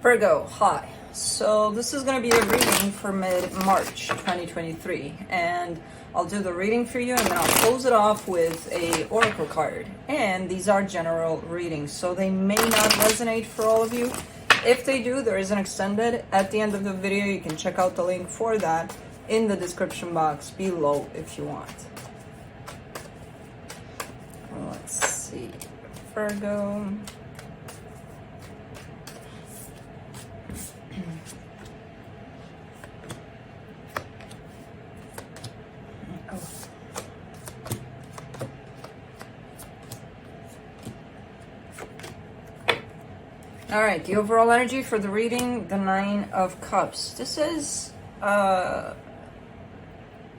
Virgo, hi. So this is going to be a reading for mid-March 2023, and I'll do the reading for you and then I'll close it off with a oracle card. And these are general readings, so they may not resonate for all of you. If they do, there is an extended at the end of the video. You can check out the link for that in the description box below if you want. Let's see, Virgo. All right, the overall energy for the reading, the Nine of Cups. This is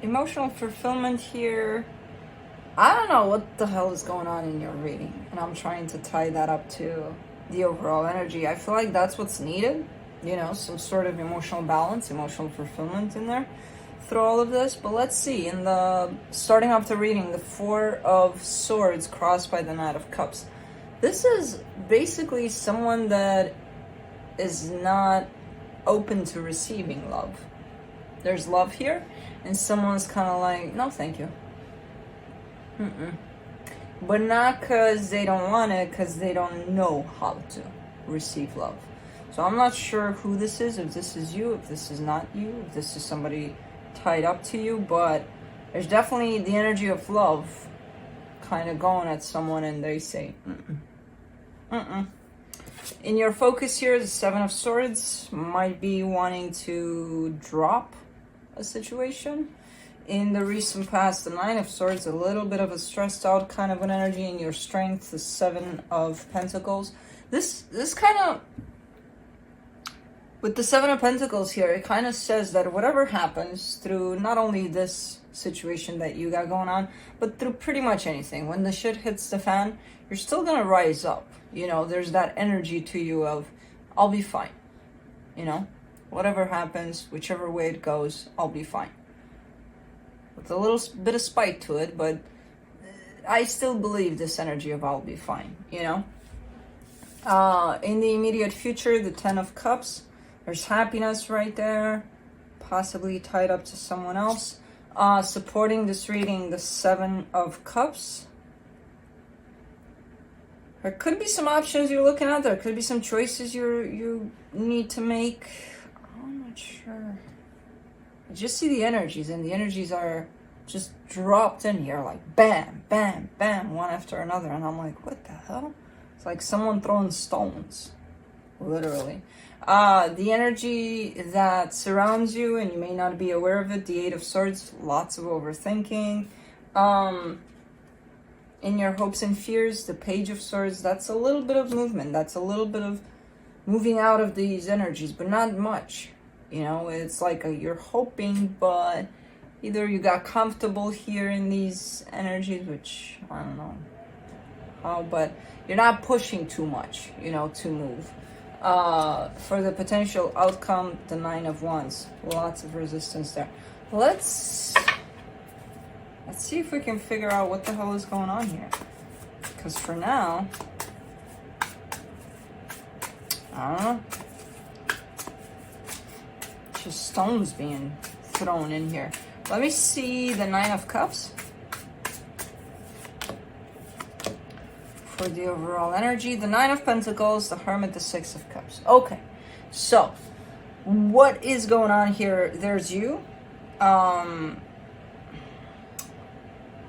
emotional fulfillment here. I don't know what the hell is going on in your reading, and I'm trying to tie that up to the overall energy. I feel like that's what's needed, you know, some sort of emotional balance, emotional fulfillment in there through all of this. But let's see, in the starting off the reading, the Four of Swords crossed by the Knight of Cups. This is basically someone that is not open to receiving love. There's love here, and someone's kind of like, no, thank you. But not because they don't want it, because they don't know how to receive love. So I'm not sure who this is, if this is you, if this is not you, if this is somebody tied up to you, but there's definitely the energy of love kind of going at someone, and they say, In your focus here, the Seven of Swords might be wanting to drop a situation. In the recent past, the Nine of Swords, a little bit of a stressed out kind of an energy. In your strength, the Seven of Pentacles. This kind of, with the Seven of Pentacles here, it kind of says that whatever happens through not only this situation that you got going on, but through pretty much anything, when the shit hits the fan, you're still gonna rise up. You know, there's that energy to you of, I'll be fine. You know, whatever happens, whichever way it goes, I'll be fine. With a little bit of spite to it, but I still believe this energy of I'll be fine, you know. In the immediate future, the Ten of Cups, there's happiness right there, possibly tied up to someone else. Supporting this reading, the Seven of Cups. There could be some options you're looking at. There could be some choices you need to make. I'm not sure. I just see the energies, and the energies are just dropped in here, like bam, bam, bam, one after another. And I'm like, what the hell? It's like someone throwing stones, literally. The energy that surrounds you, and you may not be aware of it, the Eight of Swords, lots of overthinking. In your hopes and fears, the Page of Swords, that's a little bit of movement. That's a little bit of moving out of these energies, but not much. You know, it's like you're hoping, but either you got comfortable here in these energies, which I don't know how, but you're not pushing too much, you know, to move. For the potential outcome, the Nine of Wands, lots of resistance there. Let's see if we can figure out what the hell is going on here. Because for now, I don't know. Just stones being thrown in here. Let me see the Nine of Cups. For the overall energy, the Nine of Pentacles, the Hermit, the Six of Cups. Okay, so what is going on here? There's you. How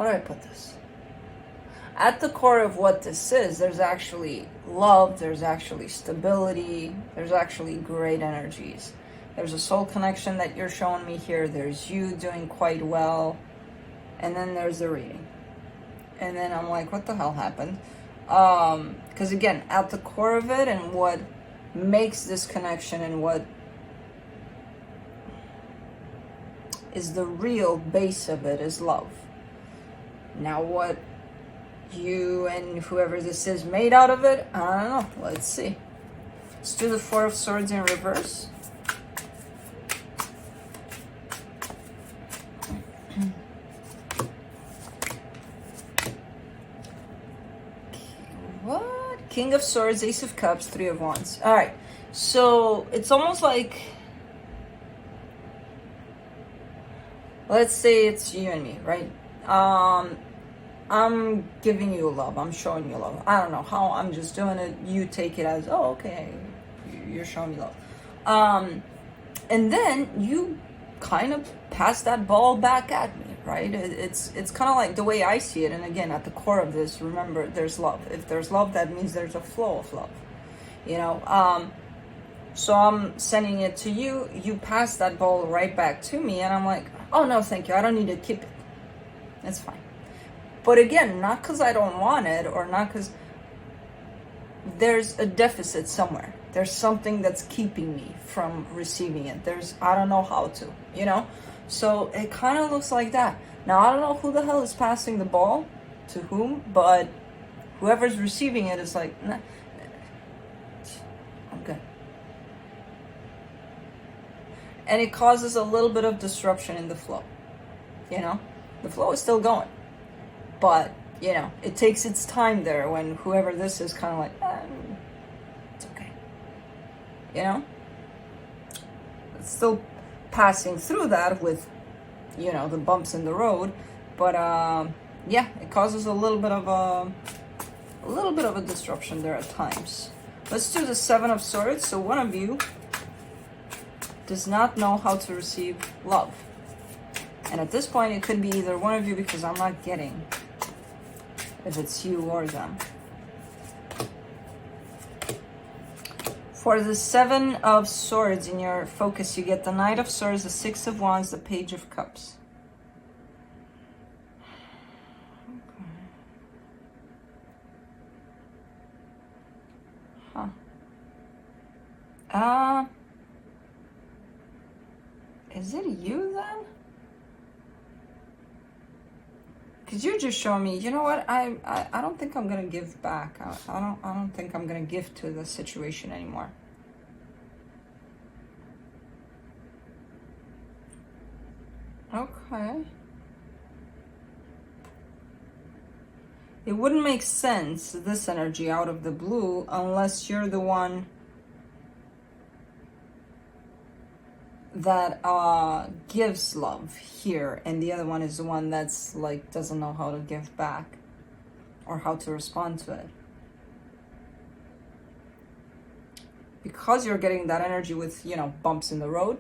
do I put this? At the core of what this is, there's actually love, there's actually stability, there's actually great energies. There's a soul connection that you're showing me here. There's you doing quite well. And then there's the reading. And then I'm like, what the hell happened? Because again, at the core of it, and what makes this connection, and what is the real base of it, is love. Now what you and whoever this is made out of it, I don't know. Let's see. Let's do the Four of Swords in reverse. What? King of Swords, Ace of Cups, Three of Wands. All right. So it's almost like, let's say it's you and me, right? I'm giving you love. I'm showing you love. I don't know how. I'm just doing it. You take it as, oh, okay, you're showing me love. And then you kind of pass that ball back at me, right? It's kind of like the way I see it. And again, at the core of this, remember, there's love. If there's love, that means there's a flow of love, you know? So I'm sending it to you. You pass that ball right back to me. And I'm like, oh, no, thank you. I don't need to keep it. It's fine. But again, not because I don't want it, or not because there's a deficit somewhere. There's something that's keeping me from receiving it. I don't know how to, you know? So it kind of looks like that. Now, I don't know who the hell is passing the ball to whom, but whoever's receiving it is like, nah, I'm good. And it causes a little bit of disruption in the flow, you know? The flow is still going. But, you know, it takes its time there when whoever this is kind of like, it's okay. You know? It's still passing through that with, you know, the bumps in the road. But, yeah, it causes a little bit of a disruption there at times. Let's do the Seven of Swords. So one of you does not know how to receive love. And at this point, it could be either one of you, because I'm not getting if it's you or them. For the Seven of Swords in your focus, you get the Knight of Swords, the Six of Wands, the Page of Cups. Huh. Is it you then? Because you're just showing me, you know what, I don't think I'm gonna give back. I don't think I'm gonna give to the situation anymore. Okay. It wouldn't make sense, this energy out of the blue, unless you're the one that gives love here, and the other one is the one that's like doesn't know how to give back or how to respond to it. Because you're getting that energy with, you know, bumps in the road,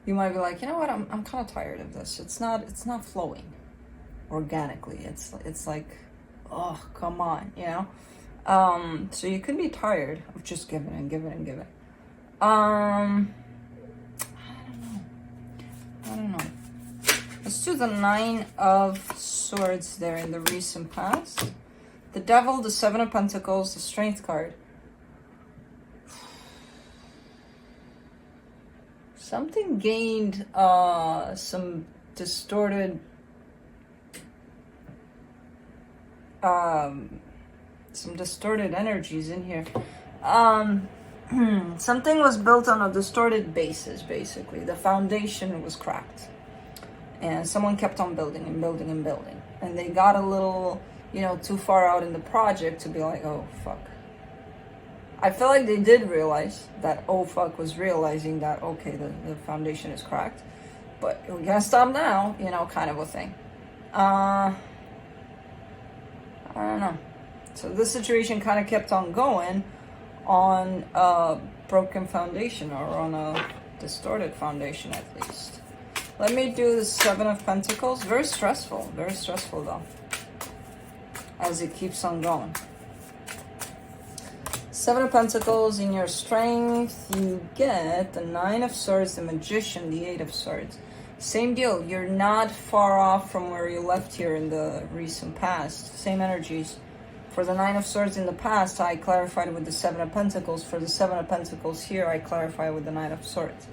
you might be like, you know what, I'm kind of tired of this. It's not flowing organically. It's like, oh, come on, you know. So you could be tired of just giving and giving and giving. I don't know. Let's do the Nine of Swords there in the recent past. The Devil, the Seven of Pentacles, the Strength card. Something gained some distorted energies in here. Something was built on a distorted basis, basically. The foundation was cracked. And someone kept on building and building and building. And they got a little, you know, too far out in the project to be like, oh, fuck. I feel like they did realize that, oh, fuck, was realizing that, okay, the foundation is cracked. But we gotta stop now, you know, kind of a thing. I don't know. So this situation kind of kept on going on a broken foundation, or on a distorted foundation at least. Let me do the Seven of Pentacles. Very stressful though, as it keeps on going. Seven of Pentacles in your strength, you get the Nine of Swords, the Magician, the Eight of Swords. Same deal, you're not far off from where you left here in the recent past. Same energies. For the Nine of Swords in the past, I clarified with the Seven of Pentacles. For the Seven of Pentacles here, I clarify with the Knight of Swords.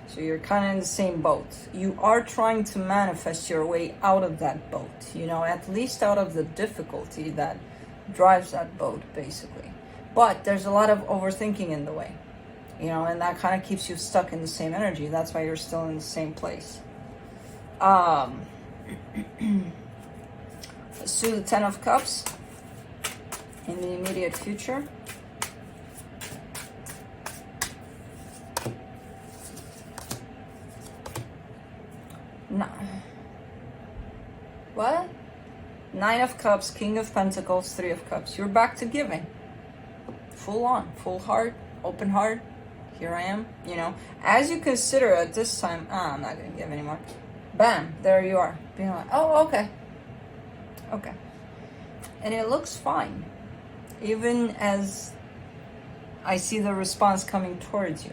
So you're kind of in the same boat. You are trying to manifest your way out of that boat, you know, at least out of the difficulty that drives that boat, basically. But there's a lot of overthinking in the way, you know, and that kind of keeps you stuck in the same energy. That's why you're still in the same place. Let's do the Ten of Cups in the immediate future. No. What? Nine of Cups, King of Pentacles, Three of Cups. You're back to giving. Full on, full heart, open heart. Here I am, you know. As you consider at this time, I'm not going to give anymore. Bam, there you are. Being like, oh, okay. Okay. And it looks fine. Even as I see the response coming towards you.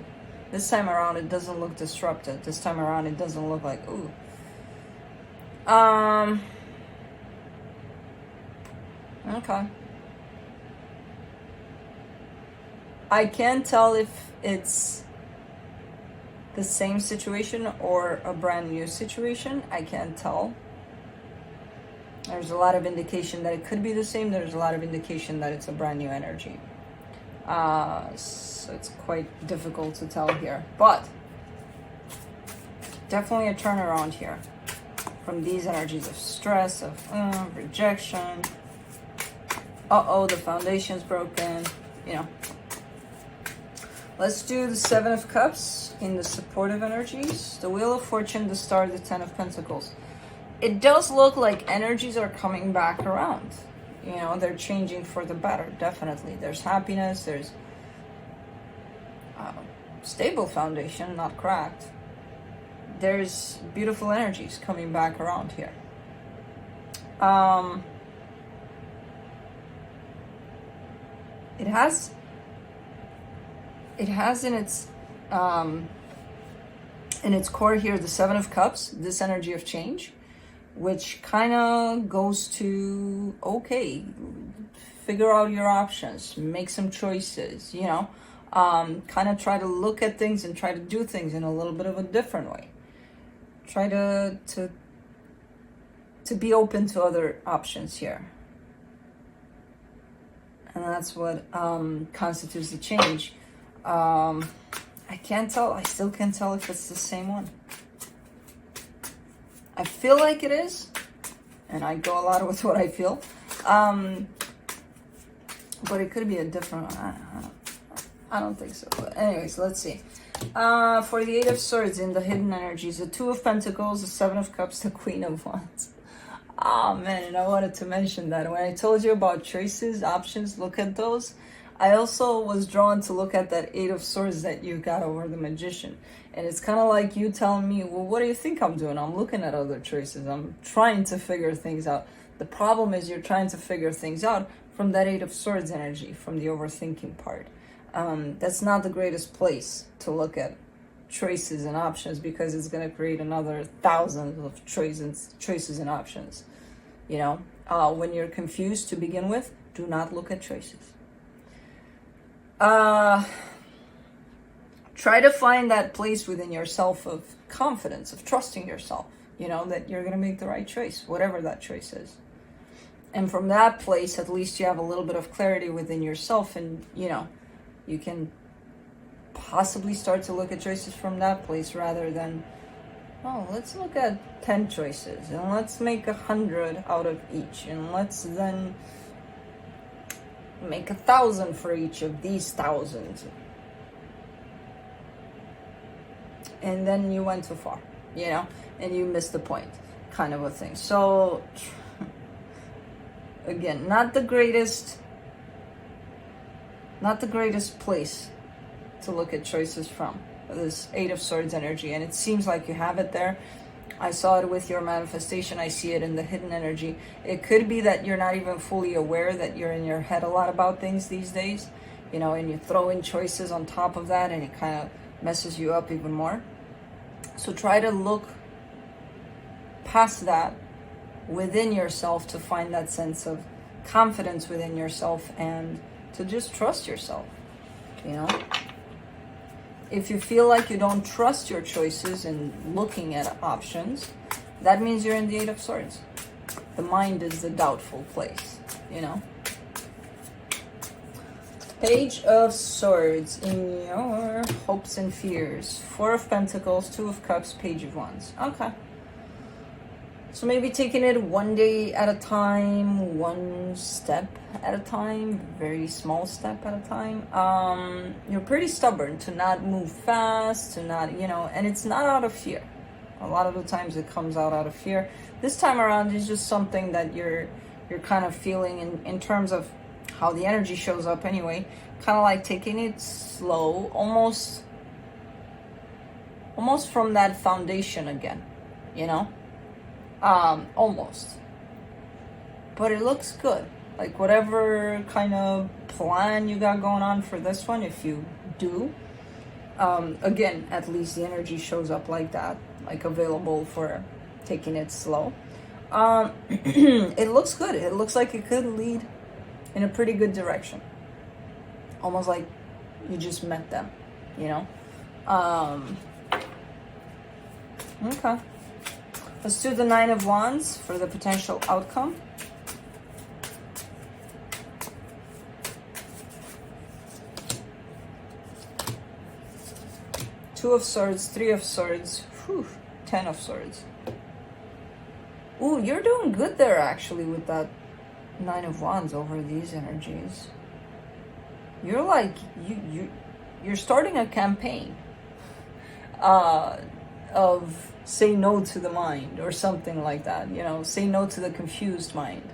This time around, it doesn't look disrupted. This time around, it doesn't look like, ooh. Okay. I can't tell if it's the same situation or a brand new situation. I can't tell. There's a lot of indication that it could be the same. There's a lot of indication that it's a brand new energy. So it's quite difficult to tell here. But definitely a turnaround here from these energies of stress, of rejection. Uh-oh, the foundation's broken. You know. Let's do the Seven of Cups in the supportive energies. The Wheel of Fortune, the Star, the Ten of Pentacles. It does look like energies are coming back around. You know, they're changing for the better, definitely. There's happiness, there's stable foundation, not cracked. There's beautiful energies coming back around here. It has in its core here the Seven of Cups, this energy of change, which kind of goes to, okay, figure out your options, make some choices, you know, kind of try to look at things and try to do things in a little bit of a different way. Try to be open to other options here. And that's what constitutes the change. I can't tell. I still can't tell if it's the same one. I feel like it is, and I go a lot with what I feel. But it could be a different one. I don't think so. But anyways, let's see. For the Eight of Swords in the hidden energies, the Two of Pentacles, the Seven of Cups, the Queen of Wands. Oh man, and I wanted to mention that when I told you about choices, options, look at those. I also was drawn to look at that Eight of Swords that you got over the Magician. And it's kind of like you telling me, well, what do you think I'm doing? I'm looking at other choices. I'm trying to figure things out. The problem is you're trying to figure things out from that Eight of Swords energy, from the overthinking part. That's not the greatest place to look at choices and options, because it's going to create another thousands of choices and options. You know, when you're confused to begin with, do not look at choices. Try to find that place within yourself of confidence, of trusting yourself, you know, that you're going to make the right choice, whatever that choice is. And from that place, at least you have a little bit of clarity within yourself, and, you know, you can possibly start to look at choices from that place rather than, oh, let's look at 10 choices and let's make 100 out of each, and let's then make 1,000 for each of these 1,000. And then you went too far, you know, and you missed the point, kind of a thing. So again, not the greatest place to look at choices from, this Eight of Swords energy. And it seems like you have it there. I saw it with your manifestation. I see it in the hidden energy. It could be that you're not even fully aware that you're in your head a lot about things these days, you know, and you throw in choices on top of that, and it kind of messes you up even more. So try to look past that within yourself to find that sense of confidence within yourself and to just trust yourself, you know. If you feel like you don't trust your choices and looking at options, that means you're in the Eight of Swords. The mind is the doubtful place, you know. Page of Swords in your hopes and fears. Four of Pentacles, Two of Cups, Page of Wands. Okay. So maybe taking it one day at a time, one step at a time, very small step at a time. You're pretty stubborn to not move fast, to not, you know, and it's not out of fear. A lot of the times it comes out of fear. This time around is just something that you're kind of feeling in terms of how the energy shows up anyway. Kind of like taking it slow, almost from that foundation again, you know? Almost. But it looks good. Like whatever kind of plan you got going on for this one, if you do, again, at least the energy shows up like that, like available for taking it slow. It looks good. It looks like it could lead in a pretty good direction. Almost like you just met them, you know? Okay. Let's do the Nine of Wands for the potential outcome. Two of Swords, Three of Swords, whew, 10 of Swords. Ooh, you're doing good there actually with that Nine of Wands over these energies. You're like, you're starting a campaign of say no to the mind or something like that, you know, say no to the confused mind.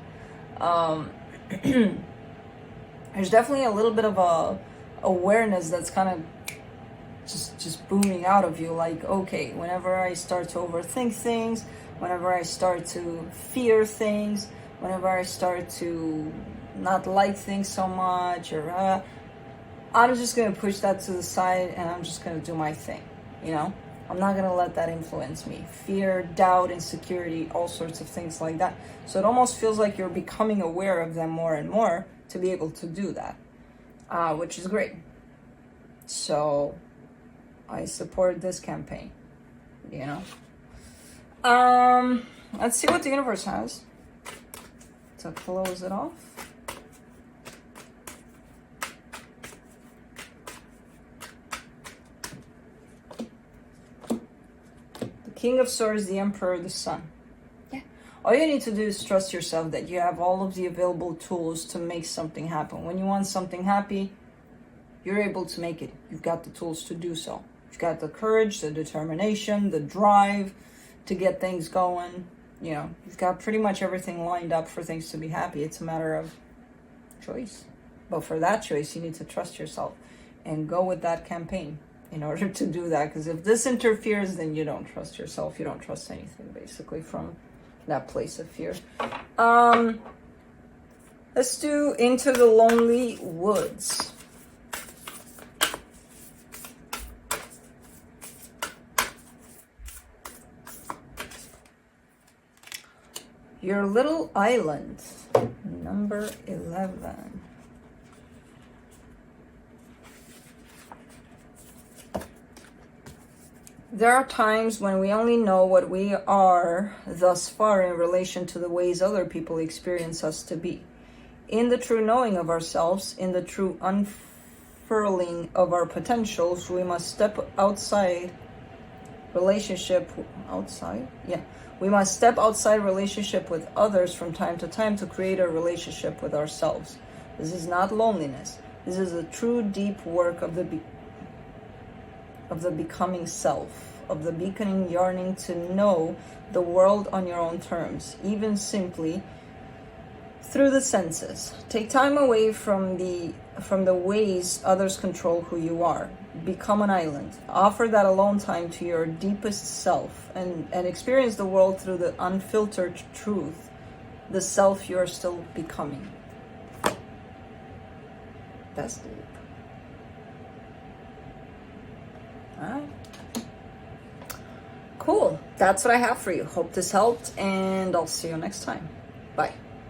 There's definitely a little bit of a awareness that's kind of just booming out of you, like, okay, whenever I start to overthink things, whenever I start to fear things, whenever I start to not like things so much, or I'm just gonna push that to the side and I'm just gonna do my thing, you know? I'm not gonna let that influence me. Fear, doubt, insecurity, all sorts of things like that. So it almost feels like you're becoming aware of them more and more to be able to do that, which is great. So I support this campaign, you know? Let's see what the universe has to close it off. The King of Swords, the Emperor, the Sun. Yeah. All you need to do is trust yourself that you have all of the available tools to make something happen. When you want something happy, you're able to make it. You've got the tools to do so. You've got the courage, the determination, the drive to get things going. You know, you've got pretty much everything lined up for things to be happy. It's a matter of choice. But for that choice, you need to trust yourself and go with that campaign in order to do that. Because if this interferes, then you don't trust yourself. You don't trust anything, basically, from that place of fear. Let's do Into the Lonely Woods. Your Little Island, number 11. There are times when we only know what we are thus far in relation to the ways other people experience us to be. In the true knowing of ourselves, in the true unfurling of our potentials, we must step outside relationship. Outside? Yeah. We must step outside relationship with others from time to time to create a relationship with ourselves. This is not loneliness. This is a true deep work of the becoming self, of the beaconing yearning to know the world on your own terms, even simply through the senses. Take time away from the ways others control who you are. Become an island. Offer that alone time to your deepest self and experience the world through the unfiltered truth, the self you're still becoming. That's deep. Alright. Cool. That's what I have for you. Hope this helped, and I'll see you next time. Bye.